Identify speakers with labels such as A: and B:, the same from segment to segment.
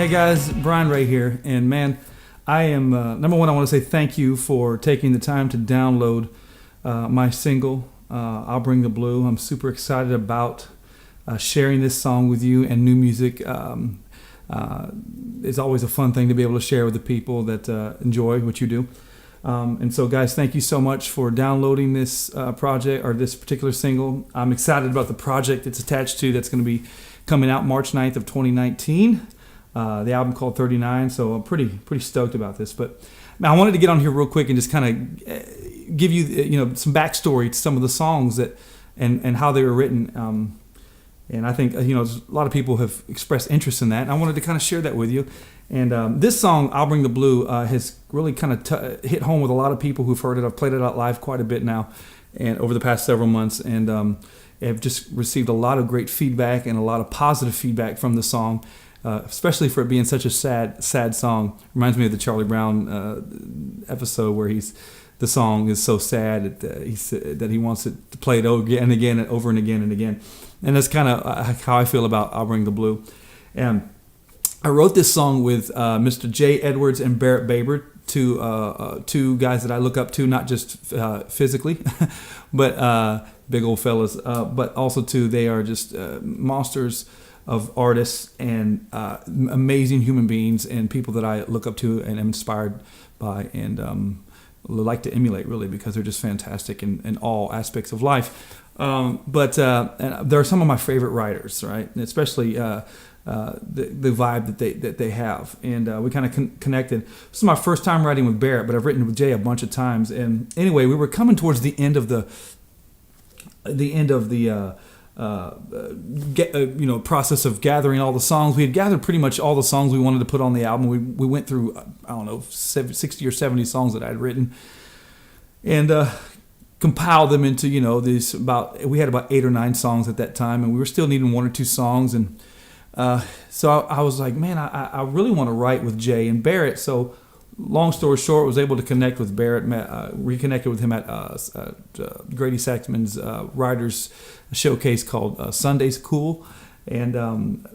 A: Hey guys, Brian Ray here, and man, I am number one. I want to say thank you for taking the time to download my single, "I'll Bring the Blue." I'm super excited about sharing this song with you and new music. It's always a fun thing to be able to share with the people that enjoy what you do. And so, guys, thank you so much for downloading this project or this particular single. I'm excited about the project it's attached to. That's going to be coming out March 9th of 2019. The album called 39, so I'm pretty stoked about this. But I wanted to get on here real quick and just kind of give you some backstory to some of the songs that and how they were written. And I think a lot of people have expressed interest in that, and I wanted to kind of share that with you. And this song, "I'll Bring the Blue," has really kind of hit home with a lot of people who've heard it. I've played it out live quite a bit now, and over the past several months, and have just received a lot of great feedback and a lot of positive feedback from the song. Especially for it being such a sad song. Reminds me of the Charlie Brown episode where the song is so sad that he wants it to play it again and again and over and again and again. And that's kind of how I feel about "I'll Bring the Blue." And I wrote this song with Mr. Jay Edwards and Barrett Baber, two guys that I look up to, not just physically, but big old fellas, but also too, they are just monsters of artists and amazing human beings and people that I look up to and am inspired by and like to emulate, really, because they're just fantastic in all aspects of life. But they're some of my favorite writers, right? And especially the vibe that they have, and we kind of connected. This is my first time writing with Barrett, but I've written with Jay a bunch of times. And anyway, we were coming towards the end of the process of gathering all the songs. We had gathered pretty much all the songs we wanted to put on the album. We went through 60 or 70 songs that I had written, and compiled them into these we had about 8 or 9 songs at that time, and we were still needing 1 or 2 songs. And so I was like, man, I really want to write with Jay and Barrett. So long story short, was able to connect with Barrett, reconnected with him at Grady Saxman's writers showcase called Sunday's Cool, and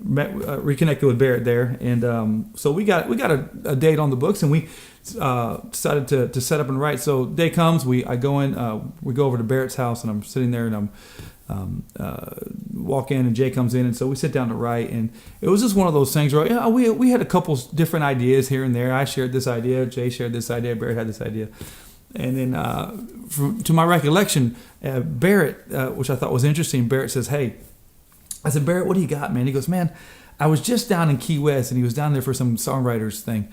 A: reconnected with Barrett there. And so we got a date on the books, and we decided to set up and write. So day comes, we go over to Barrett's house, and I'm sitting there, and I'm walk in, and Jay comes in, and so we sit down to write. And it was just one of those things where we had a couple different ideas here and there. I shared this idea, Jay shared this idea, Barrett had this idea, and then to my recollection, Barrett, which I thought was interesting, Barrett says, "Hey," I said, "Barrett, what do you got, man?" He goes, "Man, I was just down in Key West," and he was down there for some songwriters thing.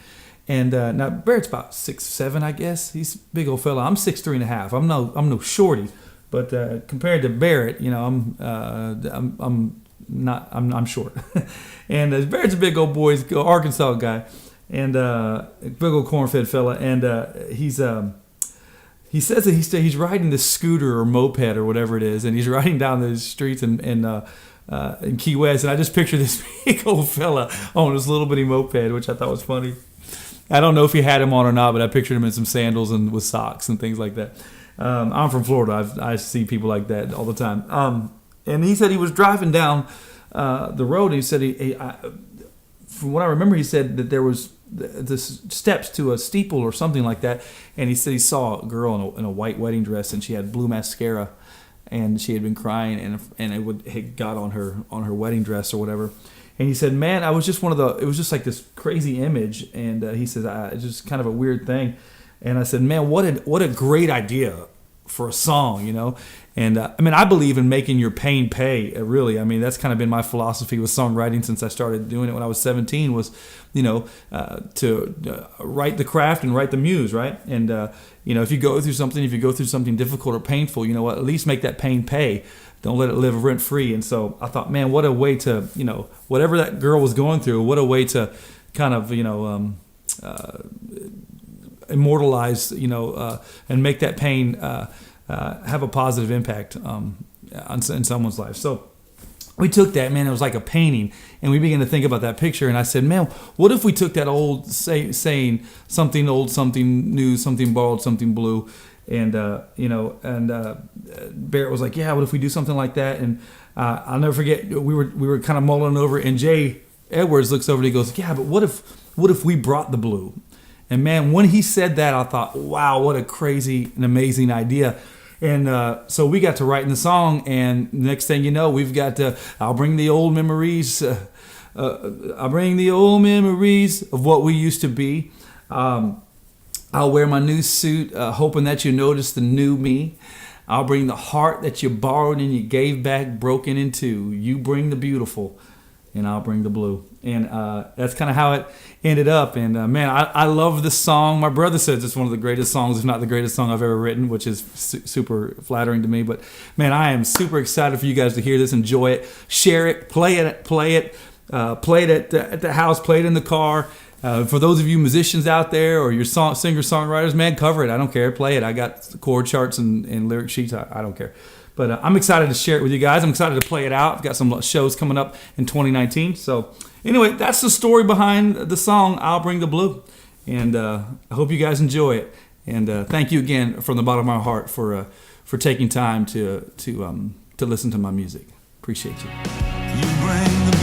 A: And now Barrett's about 6'7", I guess. He's a big old fella. I'm 6'3.5". I'm no shorty. But compared to Barrett, I'm short. And Barrett's a big old boy. He's an Arkansas guy, and big old corn-fed fella. And he says that he's riding this scooter or moped or whatever it is, and he's riding down the streets in Key West. And I just picture this big old fella on this little bitty moped, which I thought was funny. I don't know if he had him on or not, but I pictured him in some sandals and with socks and things like that. I'm from Florida. I see people like that all the time. And he said he was driving down the road, and he said from what I remember, he said that there was the steps to a steeple or something like that, and he said he saw a girl in a white wedding dress, and she had blue mascara, and she had been crying, and it had got on her wedding dress or whatever. And he said, "Man, I was just it was just like this crazy image," and he says, "It's just kind of a weird thing." And I said, "Man, what a great idea for a song, And I believe in making your pain pay. Really, that's kind of been my philosophy with songwriting since I started doing it when I was 17. Was, to write the craft and write the muse, right? And if you go through something difficult or painful, at least make that pain pay. Don't let it live rent free." And so I thought, man, what a way to, whatever that girl was going through, what a way to kind of, immortalize, and make that pain have a positive impact in someone's life. So we took that, man, it was like a painting, and we began to think about that picture. And I said, man, what if we took that old saying, something old, something new, something borrowed, something blue, and Barrett was like, yeah, what if we do something like that? And I'll never forget, we were kind of mulling over, and Jay Edwards looks over and he goes, yeah, but what if we brought the blue? And man, when he said that, I thought, wow, what a crazy and amazing idea. And so we got to writing the song, and next thing you know, we've got I'll bring the old memories. I'll bring the old memories of what we used to be. I'll wear my new suit, hoping that you notice the new me. I'll bring the heart that you borrowed and you gave back, broken in two. You bring the beautiful, and I'll bring the blue. And that's kind of how it ended up. And man, I love this song. My brother says it's one of the greatest songs, if not the greatest song I've ever written, which is super flattering to me. But man, I am super excited for you guys to hear this, enjoy it, share it, play it at the house, play it in the car. For those of you musicians out there or your singer-songwriters, man, cover it. I don't care. Play it. I got chord charts and lyric sheets. I don't care. But I'm excited to share it with you guys. I'm excited to play it out. I've got some shows coming up in 2019. So anyway, that's the story behind the song, I'll Bring the Blue. And I hope you guys enjoy it. And thank you again from the bottom of my heart for taking time to listen to my music. Appreciate you.
B: You bring the